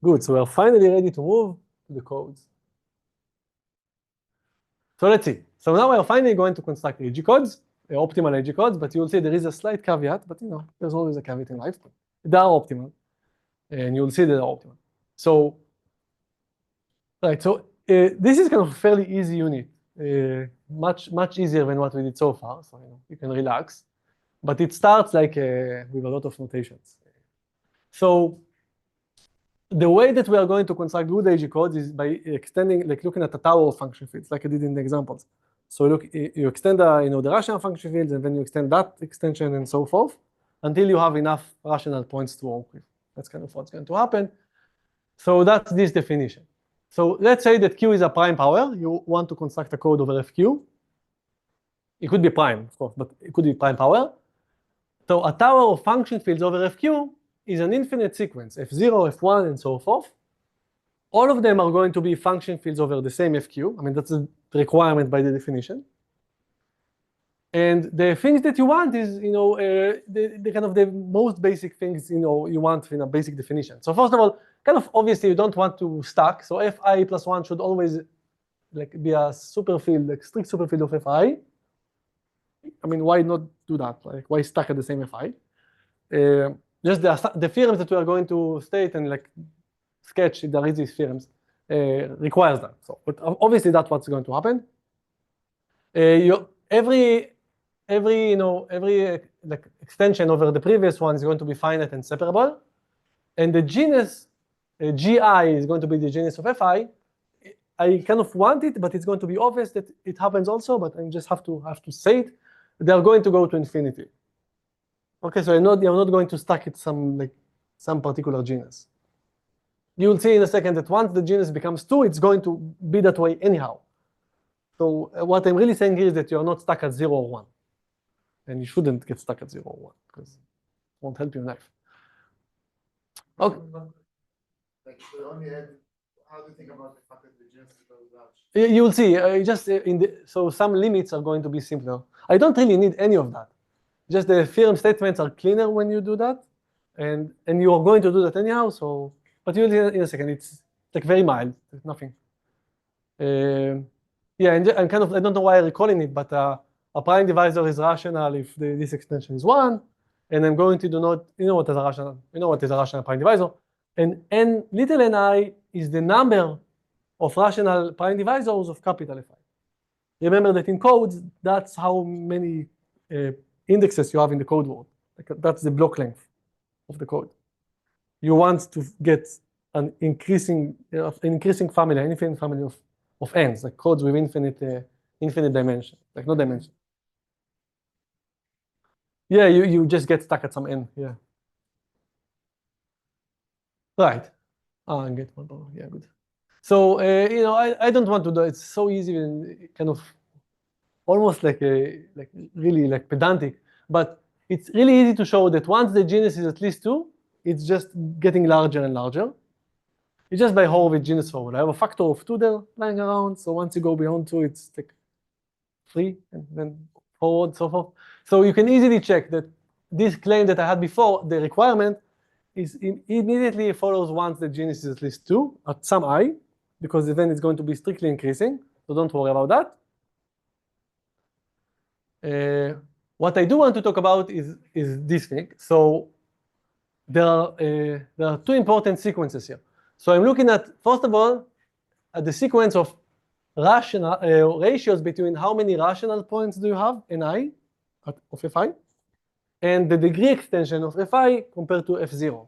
Good, so we are finally ready to move to the codes. So let's see. So now we are finally going to construct AG codes, optimal AG codes, but you'll see there is a slight caveat, but there's always a caveat in life. They are optimal, and you'll see they're optimal. So, right, so this is kind of a fairly easy unit, much easier than what we did so far, so you can relax. But it starts like with a lot of notations. So the way that we are going to construct good AG codes is by extending, like looking at a tower of function fields, like I did in the examples. So look, you extend the rational function fields, and then you extend that extension and so forth, until you have enough rational points to work with. That's kind of what's going to happen. So that's this definition. So let's say that Q is a prime power. You want to construct a code over FQ. It could be prime, of course, but it could be prime power. So a tower of function fields over FQ is an infinite sequence, F0, F1, and so forth. All of them are going to be function fields over the same FQ. I mean, that's a requirement by the definition. And the things that you want is, the kind of the most basic things, you want in a basic definition. So first of all, kind of obviously you don't want to stack. So Fi plus 1 should always be a superfield, like strict superfield of Fi. I mean, why not do that? Like, why stack at the same Fi? Just the theorems that we are going to state and sketch, there is these theorems, requires that. So, but obviously that's what's going to happen. Every extension over the previous one is going to be finite and separable, and the genus Gi is going to be the genus of Fi. I kind of want it, but it's going to be obvious that it happens also. But I just have to say it. They are going to go to infinity. Okay, so you're not going to stack it some particular genus. You'll see in a second that once the genus becomes 2, it's going to be that way anyhow. So what I'm really saying here is that you're not stuck at 0 or 1. And you shouldn't get stuck at 0 or 1, because it won't help you in life. Okay. How do you think about the fact that the genus is very large? You'll see. So some limits are going to be simpler. I don't really need any of that. Just the theorem statements are cleaner when you do that, and you are going to do that anyhow. So, but you'll see in a second. It's very mild. There's nothing. Yeah, and I don't know why I'm recalling it, but a prime divisor is rational if this extension is 1, and I'm going to denote. What is a rational prime divisor, and n little ni is the number of rational prime divisors of capital Fi. Remember that in codes, that's how many indexes you have in the code word. That's the block length of the code. You want to get an increasing family, an infinite family of n's, like codes with infinite dimension, no dimension. Yeah, you just get stuck at some n. Yeah. Right. And get one power. Yeah, good. So I don't want to do it. It's so easy and kind of almost really pedantic, but it's really easy to show that once the genus is at least 2, it's just getting larger and larger. It's just by Horowitz genus formula. I have a factor of 2 there lying around, so once you go beyond 2, it's 3, and then forward, so forth. So you can easily check that this claim that I had before, the requirement, is immediately follows once the genus is at least 2 at some I, because then it's going to be strictly increasing, so don't worry about that. What I do want to talk about is this thing. So there are 2 important sequences here. So I'm looking at, first of all, at the sequence of rational ratios between how many rational points do you have, ni, of Fi, and the degree extension of Fi compared to F0.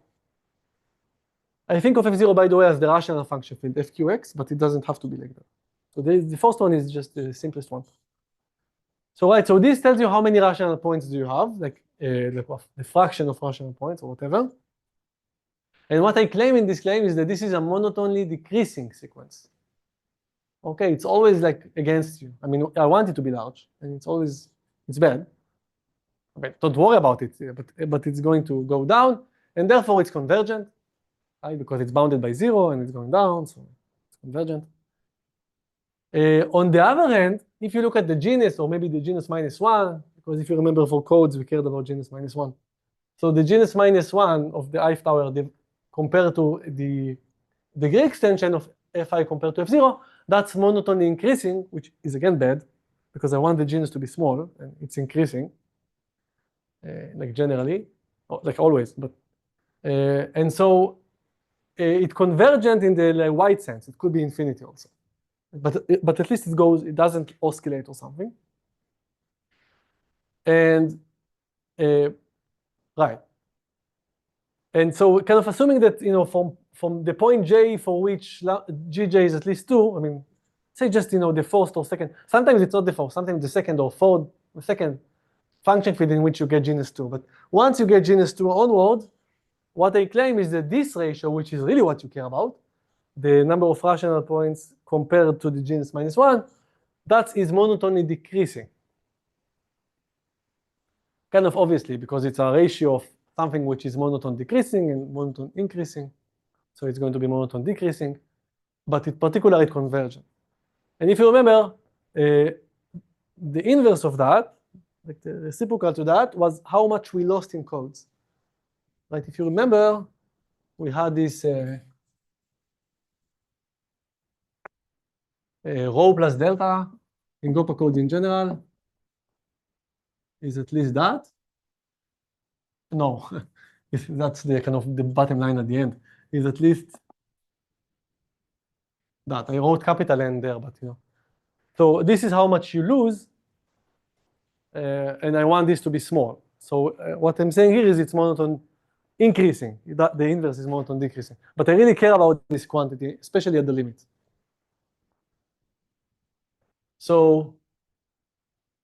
I think of F0, by the way, as the rational function field, Fqx, but it doesn't have to be like that. So the first one is just the simplest one. So this tells you how many rational points do you have, the fraction of rational points or whatever. And what I claim in this claim is that this is a monotonely decreasing sequence. Okay, it's always against you. I mean, I want it to be large, and it's bad. But don't worry about it, but it's going to go down, and therefore it's convergent, right? Because it's bounded by 0 and it's going down, so it's convergent. On the other hand, if you look at the genus, or maybe the genus -1, because if you remember for codes, we cared about genus -1. So the genus -1 of the ith tower compared to the degree extension of fi compared to f0, that's monotony increasing, which is again bad, because I want the genus to be small, and it's increasing, like generally, like always. But and so it's convergent in the like, wide sense. It could be infinity also, but at least it doesn't oscillate or something. And right. And so kind of assuming that, from the point j for which gj is at least 2, I mean, say just, the first or second, sometimes it's not the first, sometimes the second or third, the second function field in which you get genus 2. But once you get genus 2 onward, what I claim is that this ratio, which is really what you care about, the number of rational points compared to the genus -1, that is monotony decreasing. Kind of obviously, because it's a ratio of something which is monotone decreasing and monotone increasing. So it's going to be monotone decreasing, but it's particularly convergent. And if you remember, the inverse of that, like the reciprocal to that, was how much we lost in codes. Right? If you remember, we had this rho plus delta in Gopa code in general is at least that. No, that's the kind of the bottom line at the end, is at least that. I wrote capital N there, but So this is how much you lose, and I want this to be small. So what I'm saying here is it's monotone increasing. The inverse is monotone decreasing. But I really care about this quantity, especially at the limit. So,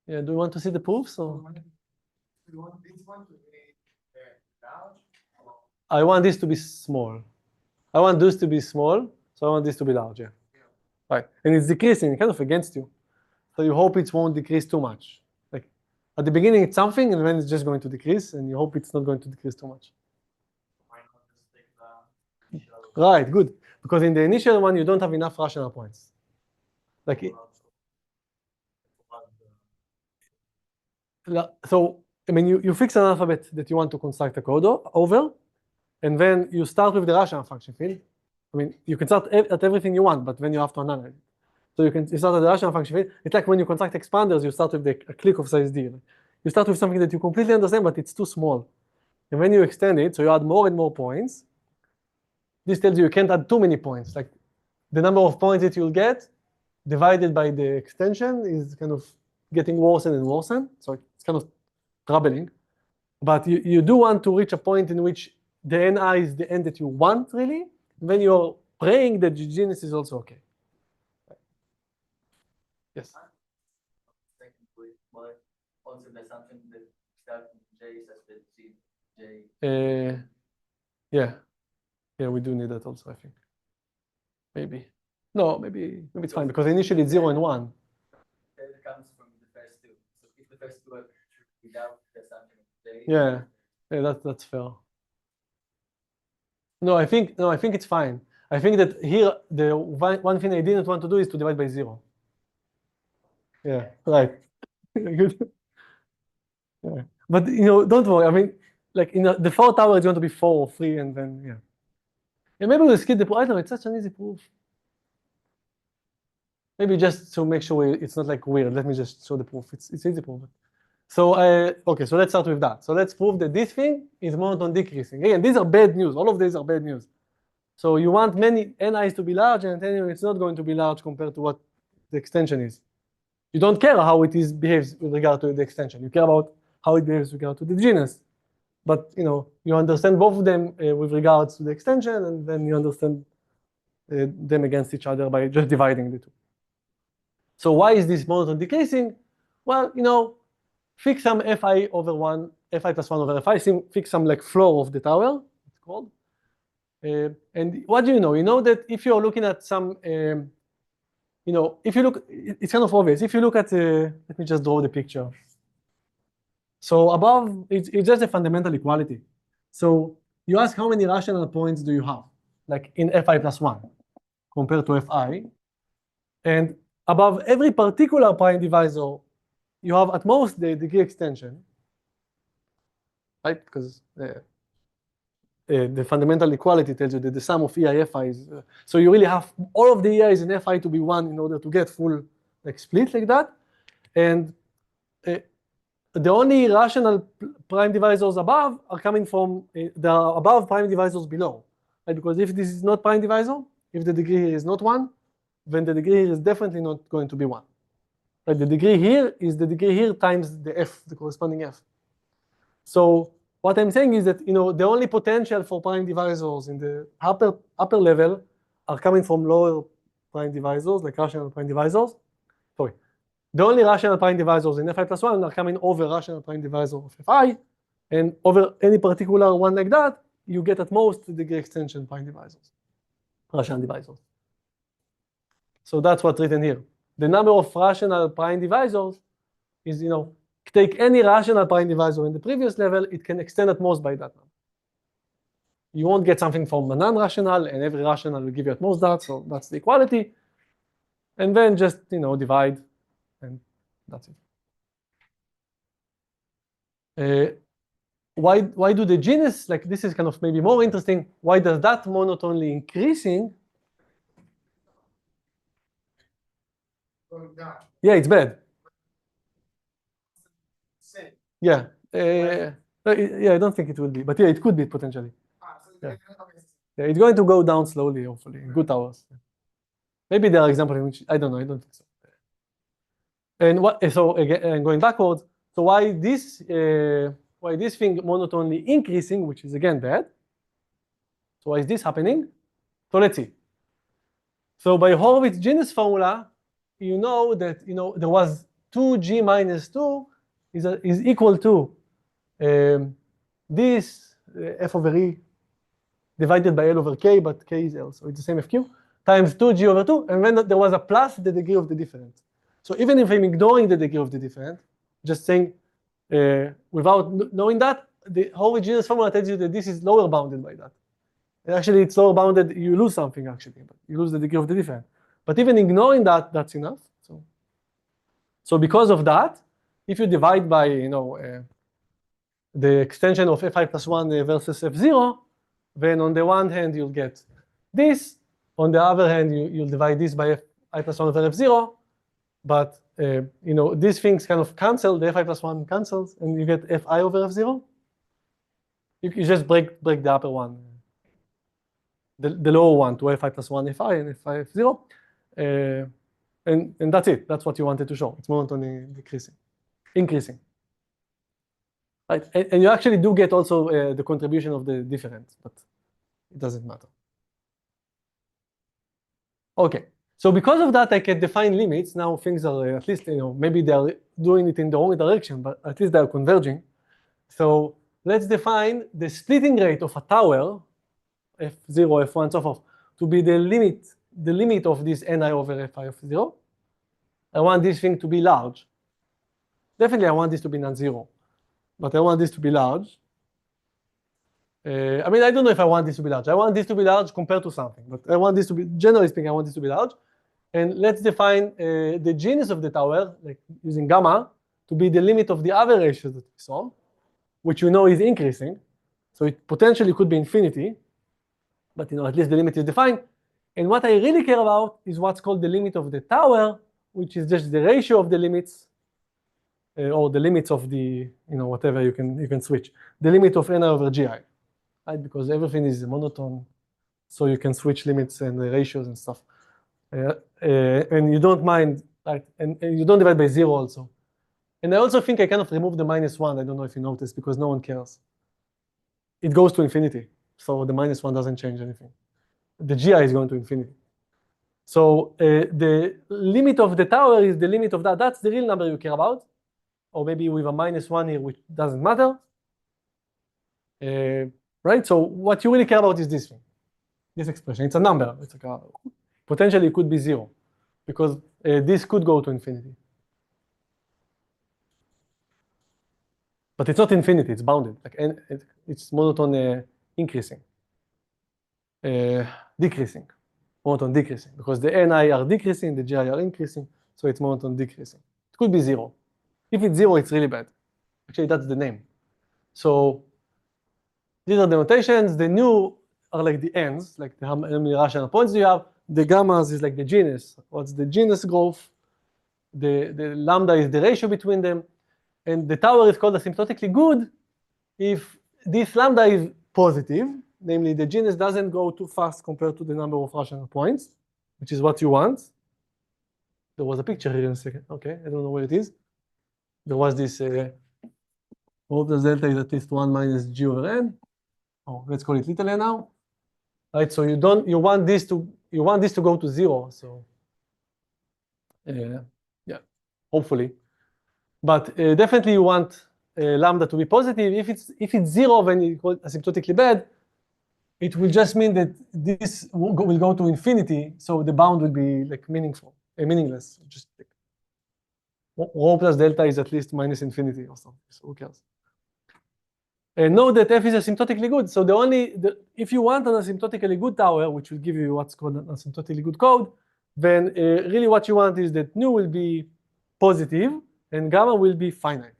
yeah, do you want to see the proofs? Or? You want this one to be large? I want this to be small. I want this to be small, so I want this to be larger. Yeah. Right, and it's decreasing, kind of against you. So you hope it won't decrease too much. Like at the beginning it's something, and then it's just going to decrease, and you hope it's not going to decrease too much. Why not just take the initial? Right, good. Because in the initial one, you don't have enough rational points. Like so, I mean, you fix an alphabet that you want to construct a code over, and then you start with the rational function field. I mean, you can start at everything you want, but then you have to analyze it. So you start at the rational function field. It's like when you construct expanders, you start with a clique of size d. You start with something that you completely understand, but it's too small. And when you extend it, so you add more and more points, this tells you can't add too many points. Like the number of points that you'll get divided by the extension is kind of getting worse and worse. So it's kind of troubling. But you do want to reach a point in which the ni is the end that you want, really. When you're praying that the genus is also okay. Yes? Also the assumption that start J such that J. Yeah, we do need that also, I think. Maybe. No, maybe it's fine, because initially it's 0 and 1. That comes from the first two. So if the first two are without the assumption of J. Yeah, that's fair. No, I think it's fine. I think that here the one thing I didn't want to do is to divide by 0. Yeah, right. Good. Yeah. But don't worry. I mean, like the fourth tower is going to be 4 or 3, and then yeah. Yeah, maybe we'll skip the proof. I don't know, it's such an easy proof. Maybe just to make sure it's not like weird. Let me just show the proof. It's easy proof. So okay, so let's start with that. So let's prove that this thing is monotone decreasing. Again, these are bad news. All of these are bad news. So you want many ni's to be large, and anyway, it's not going to be large compared to what the extension is. You don't care how it behaves with regard to the extension. You care about how it behaves with regard to the genus. But you understand both of them with regards to the extension, and then you understand them against each other by just dividing the two. So why is this monotone decreasing? Well, fix some fi over 1, fi plus 1 over fi, fix some like floor of the tower, it's called. And what do you know? You know that if you're looking at some, if you look, it's kind of obvious. If you look at, let me just draw the picture. So above, it's just a fundamental equality. So you ask how many rational points do you have, like in fi plus 1 compared to fi. And above every particular prime divisor, you have at most the degree extension, right? Because the fundamental equality tells you that the sum of EI FI is, so you really have all of the EIs in FI to be 1 in order to get full like split like that. And the only rational prime divisors above are coming from, there are above prime divisors below. Right? Because if this is not prime divisor, if the degree here is not 1, then the degree here is definitely not going to be 1. Right? The degree here is the degree here times the f, the corresponding f. So what I'm saying is that the only potential for prime divisors in the upper level are coming from lower prime divisors, like rational prime divisors. Sorry. The only rational prime divisors in Fi plus 1 are coming over rational prime divisor of Fi, and over any particular one like that, you get at most the degree extension prime divisors, rational divisors. So that's what's written here. The number of rational prime divisors is, take any rational prime divisor in the previous level, it can extend at most by that number. You won't get something from a non-rational, and every rational will give you at most that, so that's the equality. And then just, divide, and that's it. Why do the genus, like this is kind of maybe more interesting, why does that monotonely increasing? Going down. Yeah, it's bad. Same. Yeah. Yeah, I don't think it will be, but yeah, it could be potentially. So Yeah. okay. Yeah, it's going to go down slowly, hopefully, in good hours. Maybe there are examples in which I don't know. I don't think so. And so again, going backwards. So why this thing monotonely increasing, which is again bad. So why is this happening? So let's see. So by Horowitz genus formula, you know that there was 2g minus 2 is equal to this f over e divided by L over K, but K is L, so it's the same FQ, times 2G over 2, and then there was a plus the degree of the difference. So even if I'm ignoring the degree of the difference, just saying without knowing that, the Horowitz genus formula tells you that this is lower bounded by that. And actually, it's lower bounded, you lose something actually, but you lose the degree of the difference. But even ignoring that, that's enough. So because of that, if you divide by the extension of Fi plus 1 versus F0, then on the one hand, you'll get this. On the other hand, you'll divide this by Fi plus 1 over F0. But, these things kind of cancel. The Fi plus 1 cancels, and you get Fi over F0. You just break the upper one, the lower one to Fi plus 1 Fi and Fi F0. And that's it. That's what you wanted to show. It's monotonely increasing. Right, and you actually do get also the contribution of the difference, but it doesn't matter. Okay, so because of that, I can define limits. Now things are at least, maybe they are doing it in the wrong direction, but at least they are converging. So let's define the splitting rate of a tower, F0, F1, so forth, to be the limit of this Ni over Fi of 0. I want this thing to be large. Definitely, I want this to be non-zero. But I want this to be large. I don't know if I want this to be large. I want this to be large compared to something, but I want this to be, generally speaking, I want this to be large. And let's define the genus of the tower, like using gamma, to be the limit of the other ratios that we saw, which you know is increasing. So it potentially could be infinity, but at least the limit is defined. And what I really care about is what's called the limit of the tower, which is just the ratio of the limits. Or the limits of the, whatever you can switch. The limit of Ni over Gi, right? Because everything is monotone, so you can switch limits and the ratios and stuff. And you don't mind, right? And you don't divide by 0 also. And I also think I kind of remove the -1. I don't know if you noticed, because no one cares. It goes to infinity, so the -1 doesn't change anything. The Gi is going to infinity. So the limit of the tower is the limit of that. That's the real number you care about. Or maybe with a -1 here, which doesn't matter. Right? So what you really care about is this thing, this expression. It's a number. It's like potentially it could be 0, because this could go to infinity. But it's not infinity, it's bounded. It's monotone increasing. Decreasing. Monotone decreasing. Because the Ni are decreasing, the Gi are increasing, so it's monotone decreasing. It could be 0. If it's 0, it's really bad. Actually, that's the name. So These are the notations. The nu are like the ends, like how many rational points do you have. The gammas is like the genus. What's the genus growth? The lambda is the ratio between them. And the tower is called asymptotically good if this lambda is positive, namely the genus doesn't go too fast compared to the number of rational points, which is what you want. There was a picture here in a second. Okay, I don't know where it is. There was this hope the delta is at least 1 minus g over n. Oh, let's call it little n now. Right, so you want this to go to 0. So yeah, hopefully. But definitely you want lambda to be positive. If it's 0 when you call it asymptotically bad, it will just mean that this will go to infinity, so the bound will be like meaningless. Just like, rho plus delta is at least minus infinity or something. So who cares? And note that f is asymptotically good. So if you want an asymptotically good tower, which will give you what's called an asymptotically good code, then really what you want is that nu will be positive and gamma will be finite.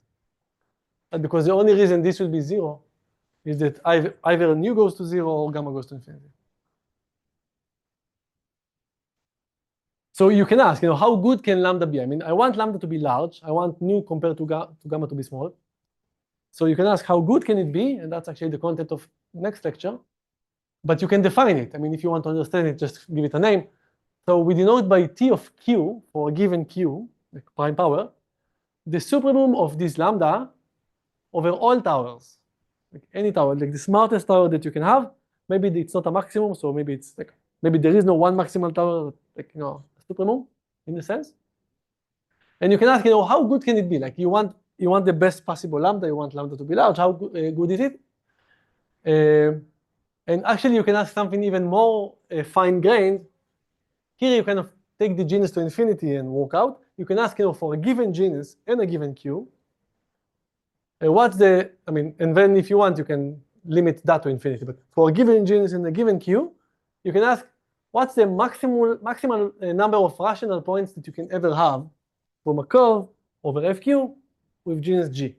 Because the only reason this will be 0 is that either nu goes to 0 or gamma goes to infinity. So you can ask, how good can lambda be? I mean, I want lambda to be large. I want nu compared to gamma to be small. So you can ask how good can it be? And that's actually the content of next lecture. But you can define it. I mean, if you want to understand it, just give it a name. So we denote by T of Q for a given Q, like prime power, the supremum of this lambda over all towers. Like any tower, like the smartest tower that you can have. Maybe it's not a maximum, so maybe it's like maybe there is no one maximal tower, like a supremum in a sense. And you can ask, how good can it be? Like you want the best possible lambda, you want lambda to be large. How good is it? And actually, you can ask something even more fine-grained. Here, you kind of take the genus to infinity and work out. You can ask, for a given genus and a given Q, and then if you want, you can limit that to infinity. But for a given genus and a given Q, you can ask, what's the maximal number of rational points that you can ever have from a curve over FQ with genus G?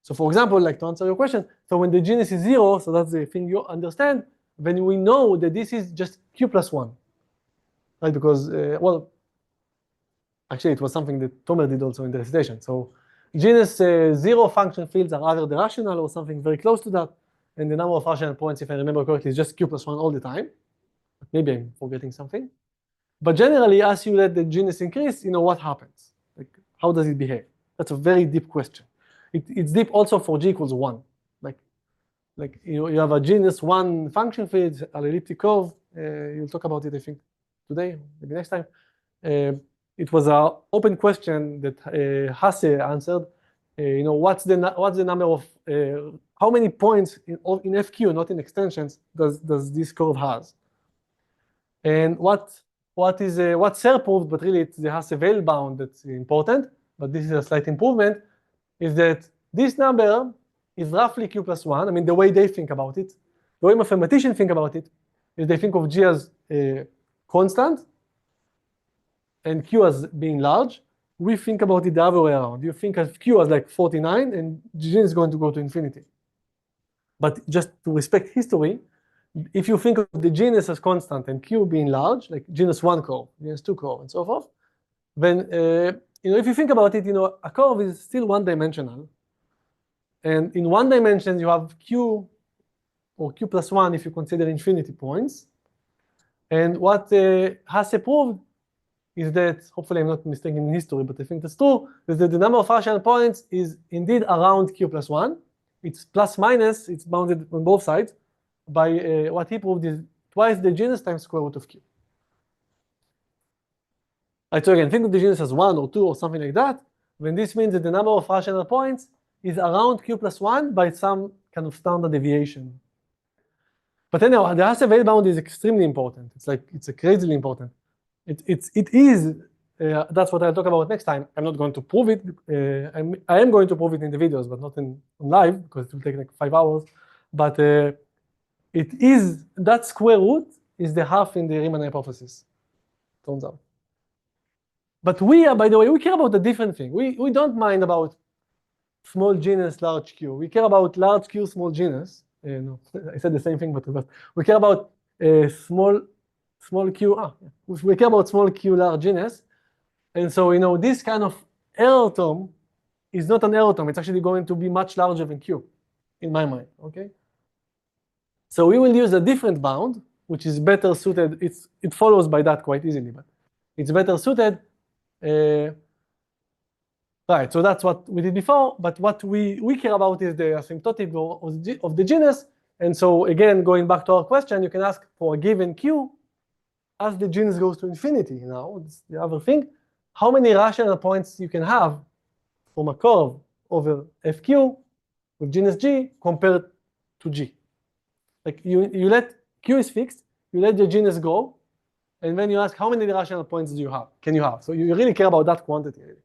So for example, like to answer your question, so when the genus is 0, so that's the thing you understand, then we know that this is just Q plus 1. Right, because, actually it was something that Tomer did also in the recitation. So genus 0 function fields are either the rational or something very close to that. And the number of rational points, if I remember correctly, is just Q plus 1 all the time. Maybe I'm forgetting something. But generally, as you let the genus increase, what happens? Like, how does it behave? That's a very deep question. It's deep also for G equals 1. Like you have a genus 1 function field, an elliptic curve. You'll talk about it, I think, today, maybe next time. It was an open question that Hasse answered. What's the number of how many points in FQ, not in extensions, does this curve has? And what Ser proved, but really it's the Hasse veil bound that's important, but this is a slight improvement, is that this number is roughly Q plus 1. I mean, the way they think about it, the way mathematicians think about it, is they think of G as constant and Q as being large. We think about it the other way around. You think of Q as like 49 and G is going to go to infinity. But just to respect history, if you think of the genus as constant and Q being large, like genus 1 curve, genus 2 curve, and so forth, then if you think about it, a curve is still one-dimensional. And in one dimension, you have Q or Q plus 1 if you consider infinity points. And what Hasse proved is that, hopefully I'm not mistaken in history, but I think that's true, is that the number of rational points is indeed around Q plus 1. It's plus minus, it's bounded on both sides by what he proved is twice the genus times square root of Q. Right, so again, think of the genus as 1 or 2 or something like that, when this means that the number of rational points is around Q plus 1 by some kind of standard deviation. But anyhow, the Hasse veil bound is extremely important. It's crazily important. It is, that's what I'll talk about next time. I'm not going to prove it. I am going to prove it in the videos, but not in live, because it will take like 5 hours. But it is, that square root is the half in the Riemann hypothesis, turns out. But by the way, we care about a different thing. We don't mind about small genus, large Q. We care about large Q, small genus. no, I said the same thing, but reverse. We care about small q. We care about small q large genus, and so this kind of error term is not an error term. It's actually going to be much larger than q, in my mind. Okay. So we will use a different bound, which is better suited. It follows by that quite easily, but it's better suited. Right, so that's what we did before, but what we care about is the asymptotic of the genus. And so again, going back to our question, you can ask for a given q, as the genus goes to infinity. Now, it's the other thing, how many rational points you can have from a curve over fq with genus g compared to g. Like you let q is fixed, you let the genus go, and then you ask how many rational points can you have? So you really care about that quantity. Really.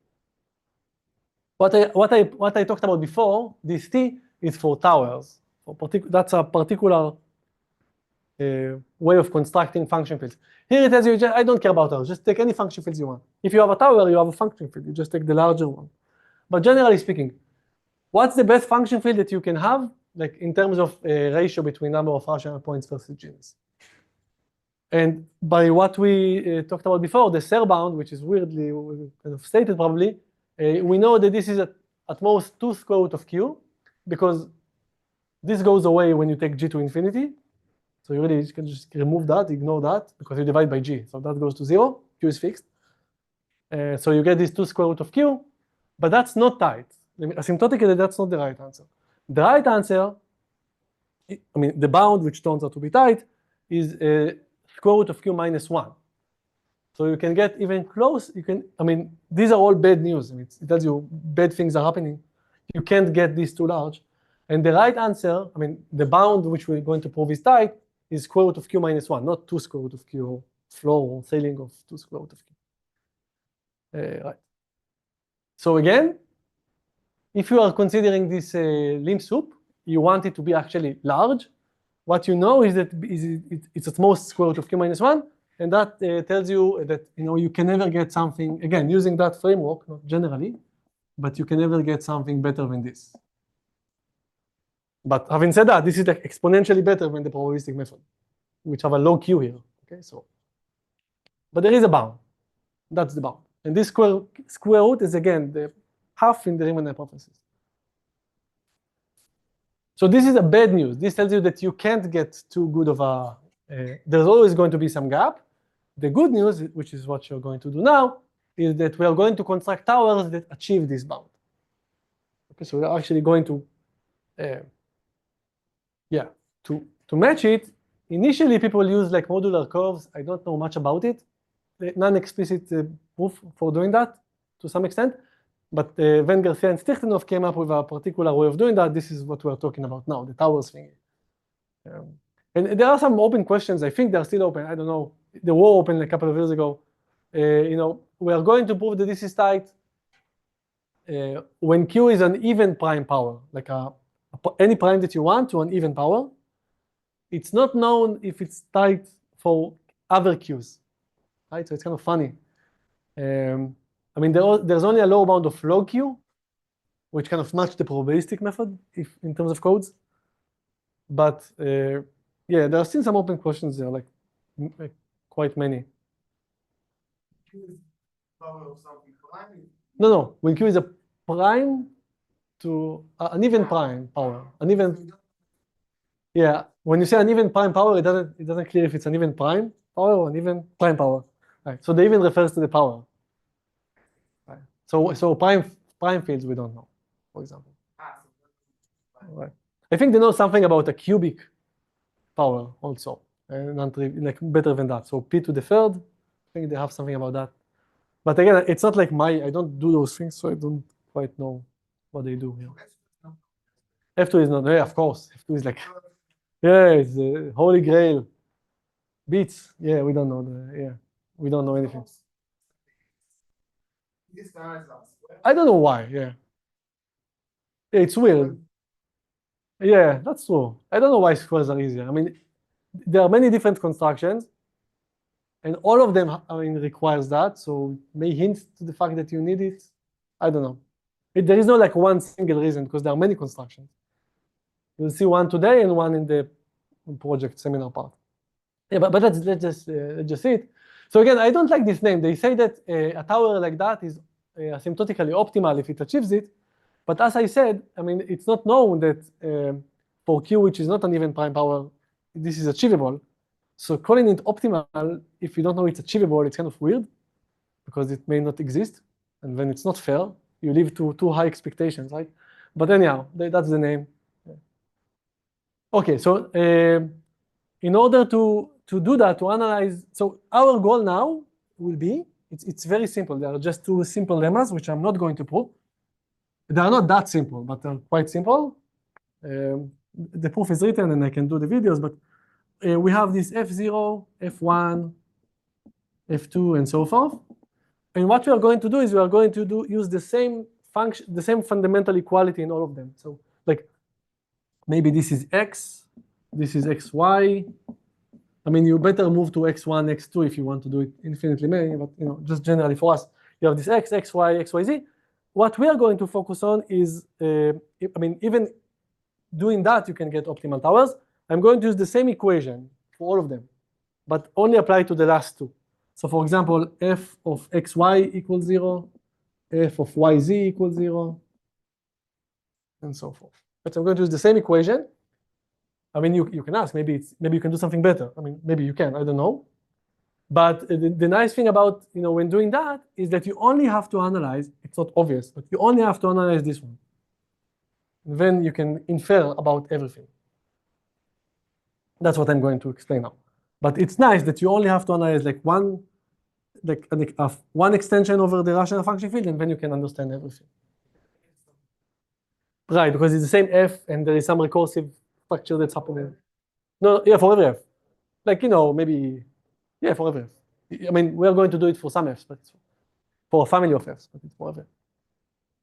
What I talked about before, this t is for towers. That's a particular way of constructing function fields. Here it tells you, I don't care about towers, just take any function fields you want. If you have a tower, you have a function field, you just take the larger one. But generally speaking, what's the best function field that you can have, like in terms of ratio between number of rational points versus genus? And by what we talked about before, the Serre bound, which is weirdly kind of stated probably, we know that this is at most 2 square root of q, because this goes away when you take g to infinity. So you really can just remove that, ignore that, because you divide by g. So that goes to 0, q is fixed. So you get this 2 square root of q, but that's not tight. Asymptotically, that's not the right answer. The right answer, the bound, which turns out to be tight, is square root of q minus 1. So you can get even close. These are all bad news. It tells you bad things are happening. You can't get this too large. And the right answer, the bound which we're going to prove is tight, is square root of q minus 1, not 2 square root of q, floor or ceiling of 2 square root of q. Right. So again, if you are considering this limb soup, you want it to be actually large. What you know is that it's at most square root of q minus 1, and that tells you that you can never get something, again, using that framework, not generally, but you can never get something better than this. But having said that, this is like exponentially better than the probabilistic method, which have a low q here. Okay, but there is a bound. That's the bound. And this square root is, again, the half in the Riemann hypothesis. So this is a bad news. This tells you that you can't get too good of a, there's always going to be some gap. The good news, which is what you're going to do now, is that we are going to construct towers that achieve this bound. Okay, so we're actually going to, to match it. Initially, people use like modular curves. I don't know much about it. Non-explicit proof for doing that to some extent. But when Garcia and Stichtenov came up with a particular way of doing that, this is what we're talking about now, the towers thing. And there are some open questions. I think they're still open. I don't know. They were open a couple of years ago. We are going to prove that this is tight when q is an even prime power, like any prime that you want to an even power. It's not known if it's tight for other q's, right? So it's kind of funny. There's only a low bound of log q, which kind of match the probabilistic method in terms of codes. But there are still some open questions there, like quite many. Power of something prime? No. When q is a prime to an even prime power, an even. Yeah. When you say an even prime power, it doesn't clear if it's an even prime power or an even prime power. Right. So the even refers to the power. Right. So prime fields we don't know, for example. Right. I think they know something about a cubic power also, and like better than that. So p to the third, I think they have something about that. But again, it's not like I don't do those things, so I don't quite know what they do here. F2 is not, yeah, of course. F2 is like, it's the holy grail. Beats, yeah, we don't know we don't know anything. I don't know why, yeah. It's weird. Yeah, that's true. I don't know why squares are easier. There are many different constructions, and all of them, requires that. So may hint to the fact that you need it. I don't know. There is no like one single reason, because there are many constructions. You'll see one today and one in the project seminar part. Yeah, but let's just see it. So again, I don't like this name. They say that a tower like that is asymptotically optimal if it achieves it. But as I said, I mean, it's not known that for Q, which is not an even prime power, this is achievable. So calling it optimal, if you don't know it's achievable, it's kind of weird because it may not exist. And then it's not fair. You leave too high expectations, right? But anyhow, that's the name. Okay, so in order to do that, to analyze, so our goal now will be, it's very simple. There are just two simple lemmas, which I'm not going to prove. They are not that simple, but they're quite simple. The proof is written and I can do the videos, but we have this F0, F1, F2, and so forth. And what we are going to do is we are going to use the same function, the same fundamental equality in all of them. So like maybe this is X, this is XY. I mean, you better move to X1, X2 if you want to do it infinitely many, but you know, just generally for us, you have this X, XY, XYZ. What we are going to focus on is, I mean, even doing that, you can get optimal towers. I'm going to use the same equation for all of them, but only apply to the last two. So for example, f of xy equals 0, f of yz equals 0, and so forth. But I'm going to use the same equation. I mean, you can ask, maybe you can do something better. I mean, maybe you can, I don't know. But the nice thing about, you know, when doing that is that you only have to analyze, it's not obvious, but you only have to analyze this one. And then you can infer about everything. That's what I'm going to explain now. But it's nice that you only have to analyze like one extension over the rational function field, and then you can understand everything. Right, because it's the same f, and there is some recursive structure that's happening. No, yeah, for every f. Like, you know, maybe, yeah, for every f. I mean, we are going to do it for some f's, but it's for a family of f's, but it's for every f.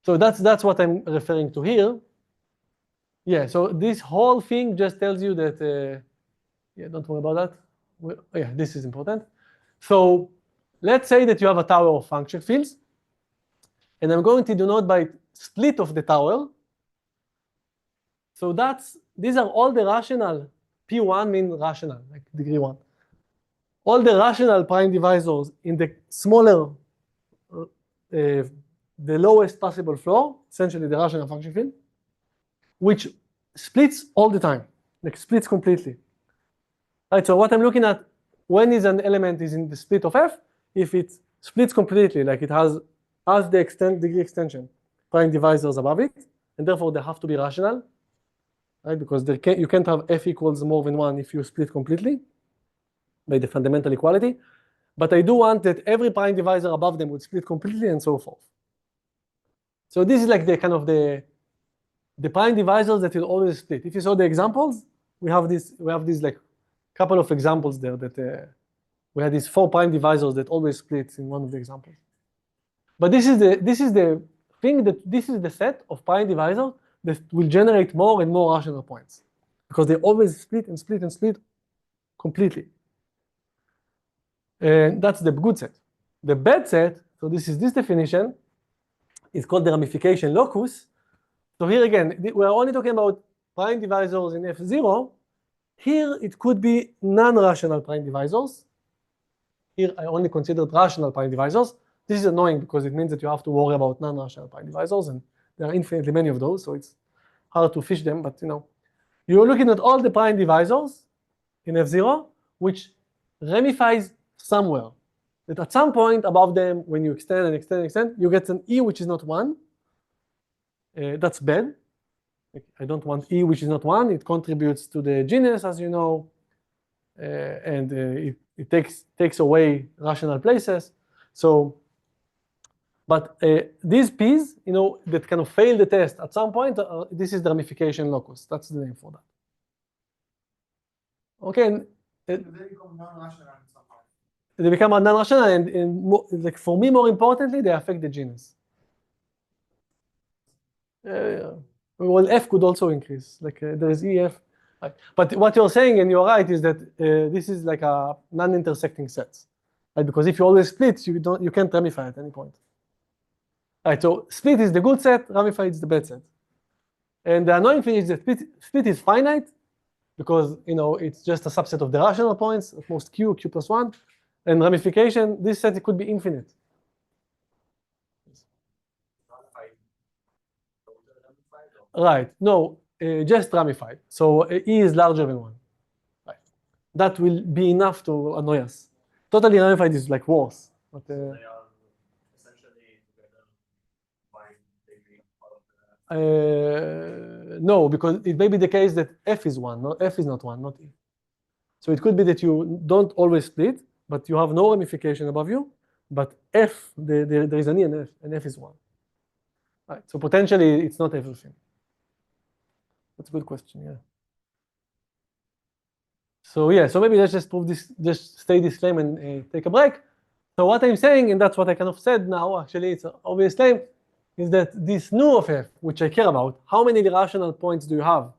So that's what I'm referring to here. Yeah, so this whole thing just tells you that, yeah, don't worry about that. Yeah, this is important. So let's say that you have a tower of function fields, and I'm going to denote by split of the tower. So these are all the rational, P1 mean rational, like degree 1. All the rational prime divisors in the smaller, the lowest possible floor, essentially the rational function field, which splits all the time, like splits completely. Right, so what I'm looking at, when is an element is in the split of f, if it splits completely, like it has the degree extension, prime divisors above it, and therefore they have to be rational, right? Because you can't have f equals more than 1 if you split completely by the fundamental equality. But I do want that every prime divisor above them would split completely and so forth. So this is like the kind of the prime divisors that will always split. If you saw the examples, we have these like couple of examples there that we had these 4 prime divisors that always split in one of the examples. But this is the thing that this is the set of prime divisors that will generate more and more rational points because they always split and split and split completely. And that's the good set. The bad set, so this is this definition, is called the ramification locus. So here again, we're only talking about prime divisors in F0. Here it could be non-rational prime divisors. Here I only considered rational prime divisors. This is annoying because it means that you have to worry about non-rational prime divisors, and there are infinitely many of those, so it's hard to fish them, but you know. You're looking at all the prime divisors in F0, which ramifies somewhere. That at some point above them, when you extend and extend and extend, you get an E which is not 1. That's bad. I don't want E which is not 1. It contributes to the genus, as you know, and it takes away rational places. So, but these P's, you know, that kind of fail the test at some point, this is the ramification locus. That's the name for that. Okay. And, They become non-rational at some point. they become non-rational, and more, like for me, more importantly, they affect the genus. Well, F could also increase. Like there is EF. Right. But what you're saying, and you're right, is that this is like a non-intersecting sets, right? Because if you always split, you can't ramify at any point. All right. So split is the good set. Ramify is the bad set. And the annoying thing is that split is finite because it's just a subset of the rational points, at most q plus 1. And ramification, this set it could be infinite. Right, no, just ramified. So E is larger than 1. Right. That will be enough to annoy us. Totally ramified is like worse. But, They are essentially together by degree part of the. no, because it may be the case that F is 1, not F is not 1, not E. So it could be that you don't always split, but you have no ramification above you, but F, there is an E and F is 1. Right, so potentially it's not everything. That's a good question, yeah. So yeah, so maybe let's just prove this, just stay this claim and take a break. So what I'm saying, and that's what I kind of said now, actually, it's an obvious claim, is that this nu of F, which I care about, how many rational points do you have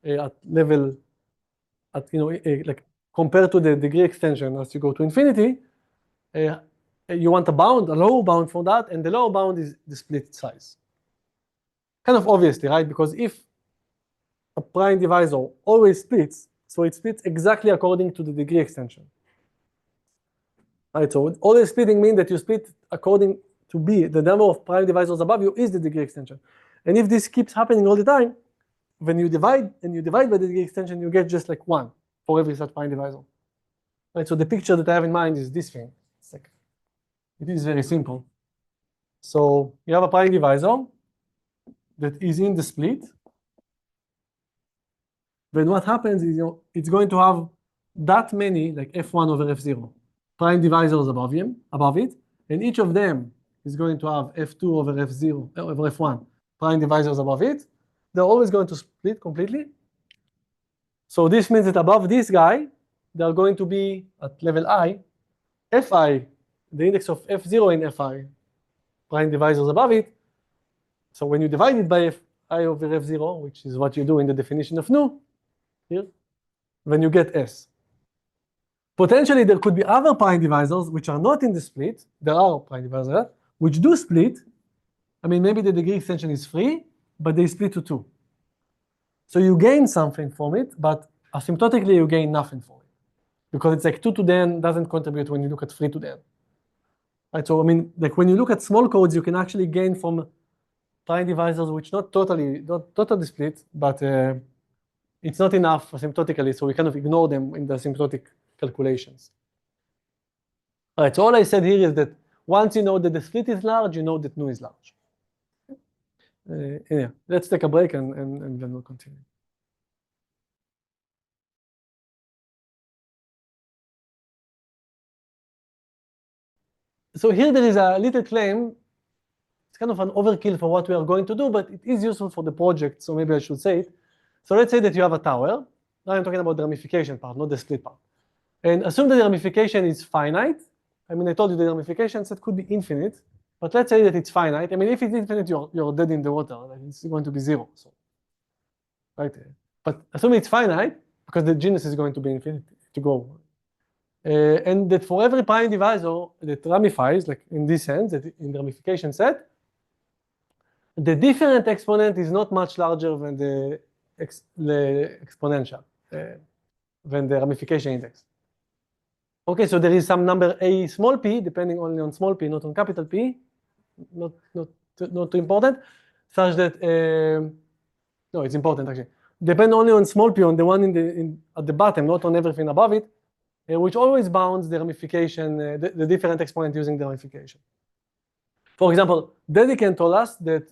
at level, like compared to the degree extension as you go to infinity, you want a bound, a lower bound for that, and the lower bound is the split size. Kind of obviously, right? Because if a prime divisor always splits, so it splits exactly according to the degree extension. Right, so always splitting means that you split according to B, the number of prime divisors above you is the degree extension. And if this keeps happening all the time, when you divide by the degree extension, you get just like 1 for every such prime divisor. Right, so the picture that I have in mind is this thing. It is very simple. So you have a prime divisor that is in the split. Then what happens is it's going to have that many, like F1 over F0, prime divisors above it, and each of them is going to have F2 over F0 over F1 prime divisors above it. They're always going to split completely. So this means that above this guy, they're going to be at level I, Fi, the index of F0 in Fi, prime divisors above it. So when you divide it by Fi over F0, which is what you do in the definition of nu, here, then you get S. Potentially, there could be other prime divisors which are not in the split. There are prime divisors which do split. I mean, maybe the degree extension is 3, but they split to 2. So you gain something from it, but asymptotically you gain nothing from it. Because it's like 2 to the n doesn't contribute when you look at 3 to the n. Right, so I mean, like when you look at small codes, you can actually gain from prime divisors which not totally split, but it's not enough asymptotically, so we kind of ignore them in the asymptotic calculations. All right, so all I said here is that once you know that the split is large, you know that nu is large. Yeah, let's take a break and then we'll continue. So here there is a little claim. It's kind of an overkill for what we are going to do, but it is useful for the project, so maybe I should say it. So let's say that you have a tower. Now I'm talking about the ramification part, not the split part. And assume that the ramification is finite. I mean, I told you the ramification set could be infinite, but let's say that it's finite. I mean, if it's infinite, you're dead in the water. Like it's going to be 0. So, right? But assume it's finite, because the genus is going to be infinite to go. And that for every prime divisor that ramifies, like in this sense, that in the ramification set, the different exponent is not much larger than the exponential, than the ramification index. Okay, so there is some number a small p, depending only on small p, not on capital P, not too important, such that, no, it's important actually. Depend only on small p, on the one at the bottom, not on everything above it, which always bounds the ramification, the different exponent using the ramification. For example, Dedekind told us that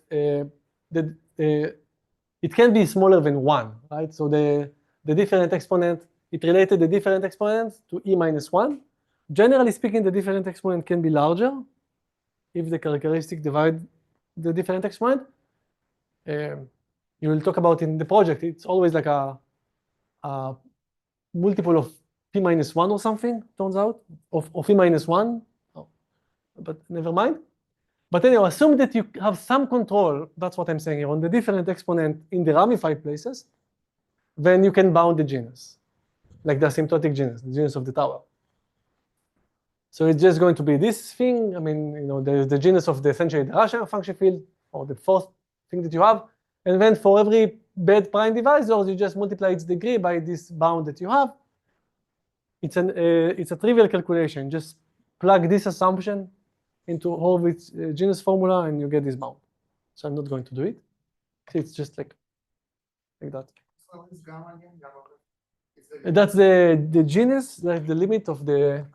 it can be smaller than 1, right? So the different exponent, it related the different exponents to e minus 1. Generally speaking, the different exponent can be larger if the characteristic divide the different exponent. You will talk about in the project. It's always like a multiple of p minus 1 or something, turns out, of e minus 1. Oh, but never mind. But anyway, assume that you have some control, that's what I'm saying here, on the different exponent in the ramified places, then you can bound the genus, like the asymptotic genus, the genus of the tower. So it's just going to be this thing. I mean, there's the genus of essentially the rational function field, or the first thing that you have, And then for every bad prime divisor, you just multiply its degree by this bound that you have. It's a trivial calculation. Just plug this assumption into Horowitz genus formula, and you get this bound. So I'm not going to do it. It's just like that. So what is gamma again? Gamma. That's the genus, like the limit of the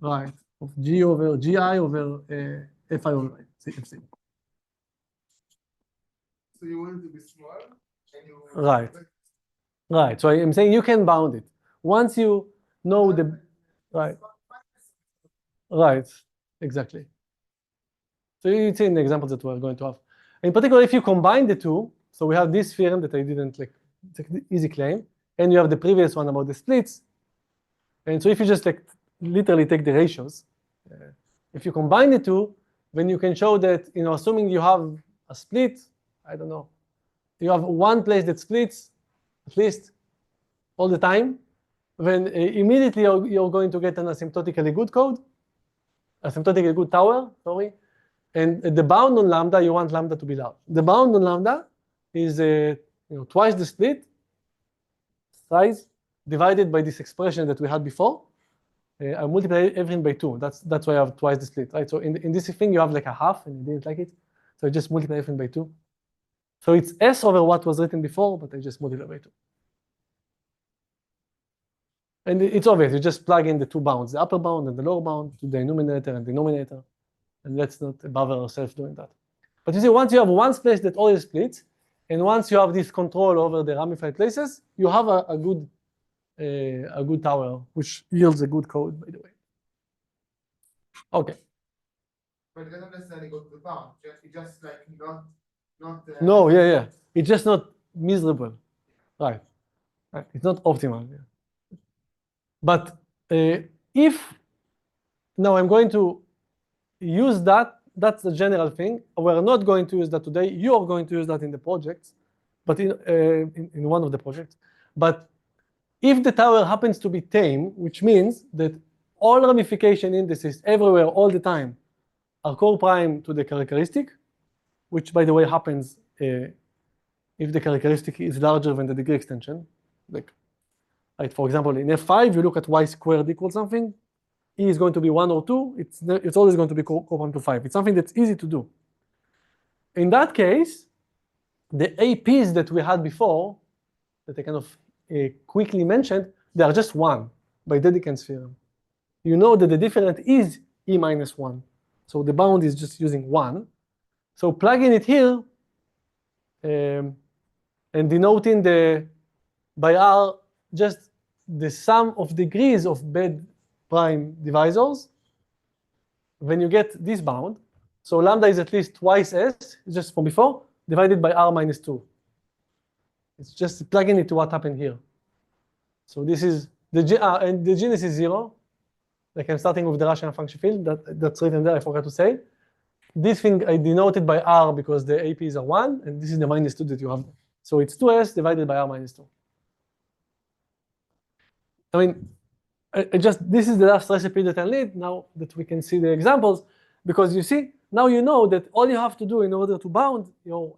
right of G over GI over FI over FC. So you want it to be small, and you Right. Right. So I'm saying you can bound it once you know the right. Right. Exactly. So it's in the examples that we're going to have. In particular, if you combine the two, so we have this theorem that I didn't like, it's an easy claim, and you have the previous one about the splits. And so if you just like literally take the ratios, if you combine the two, then you can show that, assuming you have a split, I don't know, you have one place that splits at least all the time, then immediately you're going to get an asymptotically good code, asymptotically good tower, sorry. And the bound on lambda, you want lambda to be large. The bound on lambda is twice the split size divided by this expression that we had before. I multiply everything by 2. That's why I have twice the split, right? So in this thing, you have like a half, and you didn't like it. So I just multiply everything by 2. So it's S over what was written before, but I just multiply by 2. And it's obvious. You just plug in the two bounds, the upper bound and the lower bound, to the numerator and denominator. And let's not bother ourselves doing that. But you see, once you have one place that always splits, and once you have this control over the ramified places, you have a good tower, which yields a good code, by the way. Okay. But it doesn't necessarily go to the bound. It just like not. No, yeah. It's just not miserable, right? It's not optimal. Yeah. But if now I'm going to use that, that's the general thing. We're not going to use that today. You are going to use that in the projects, but in one of the projects. But if the tower happens to be tame, which means that all ramification indices everywhere all the time are co-prime to the characteristic, which by the way happens if the characteristic is larger than the degree extension. Like, right, for example, in F5, you look at y squared equals something. E is going to be 1 or 2. It's always going to be co-prime to 5. It's something that's easy to do. In that case, the APs that we had before, that I kind of quickly mentioned, they are just 1 by Dedekind's theorem. You know that the difference is E minus 1. So the bound is just using 1. So plugging it here and denoting by R just the sum of degrees of bad prime divisors, when you get this bound. So lambda is at least twice S, just from before, divided by R minus 2. It's just plugging it to what happened here. So this is and the genus is 0. Like I'm starting with the rational function field. That's written there, I forgot to say. This thing I denoted by R because the APs are 1, and this is the minus 2 that you have. So it's 2S divided by R minus 2. I mean, this is the last recipe that I need now that we can see the examples, because you see, now you know that all you have to do in order to bound your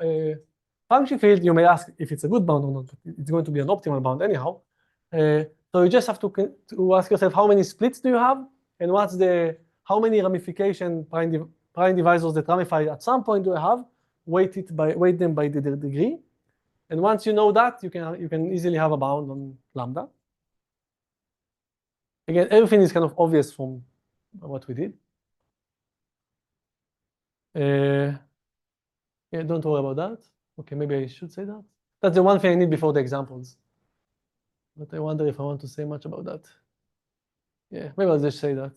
function field, you may ask if it's a good bound or not, but it's going to be an optimal bound anyhow. So you just have to ask yourself, how many splits do you have, and how many ramification prime divisors that ramify at some point do I have? Weight them by the degree, and once you know that, you can easily have a bound on lambda. Again, everything is kind of obvious from what we did. Yeah, don't worry about that. Okay, maybe I should say that. That's the one thing I need before the examples. But I wonder if I want to say much about that. Yeah, maybe I'll just say that.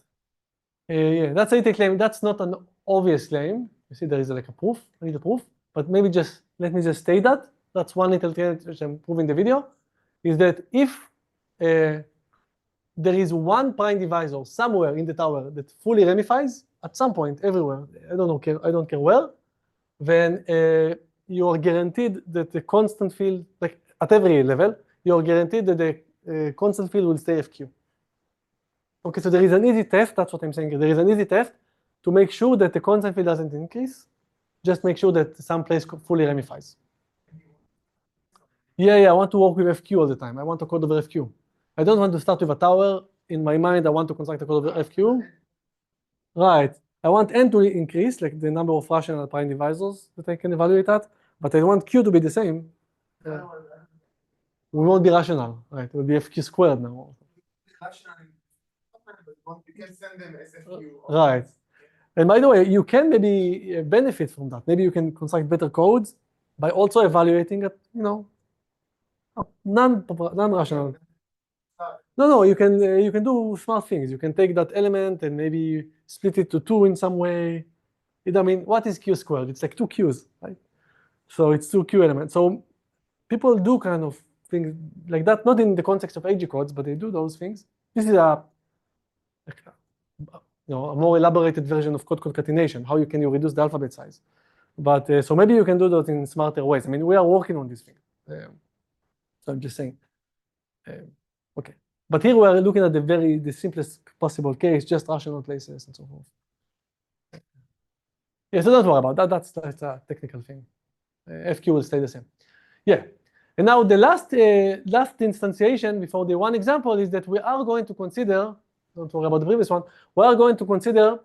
Yeah, that's a claim. That's not an obvious claim. You see, there is like a proof. I need a proof. But maybe let me just state that. That's one little thing which I'm proving the video. Is that if there is one prime divisor somewhere in the tower that fully ramifies at some point everywhere, I don't care where, then you are guaranteed that the constant field, like at every level, you are guaranteed that the constant field will stay FQ. Okay, so there is an easy test. That's what I'm saying. There is an easy test to make sure that the constant field doesn't increase. Just make sure that some place fully ramifies. Yeah, I want to work with FQ all the time. I want to code over FQ. I don't want to start with a tower. In my mind, I want to construct a code over FQ. Right. I want n to increase, like the number of rational prime divisors that I can evaluate at, but I want q to be the same. We won't be rational, right? It will be FQ squared now. You can send them as FQ. Right. And by the way, you can maybe benefit from that. Maybe you can construct better codes by also evaluating it, non-rational. No, you can do smart things. You can take that element and maybe split it to 2 in some way. I mean, what is q squared? It's like 2 q's, right? So it's 2 q elements. So people do kind of things like that, not in the context of AG codes, but they do those things. This is a more elaborated version of code concatenation. How can you reduce the alphabet size? But so maybe you can do that in smarter ways. I mean, we are working on this thing. So I'm just saying. Okay. But here we are looking at the simplest possible case, just rational places and so forth. Yeah, so don't worry about that. That's a technical thing. FQ will stay the same. Yeah. And now the last instantiation before the one example is that we are going to consider, don't worry about the previous one, we are going to consider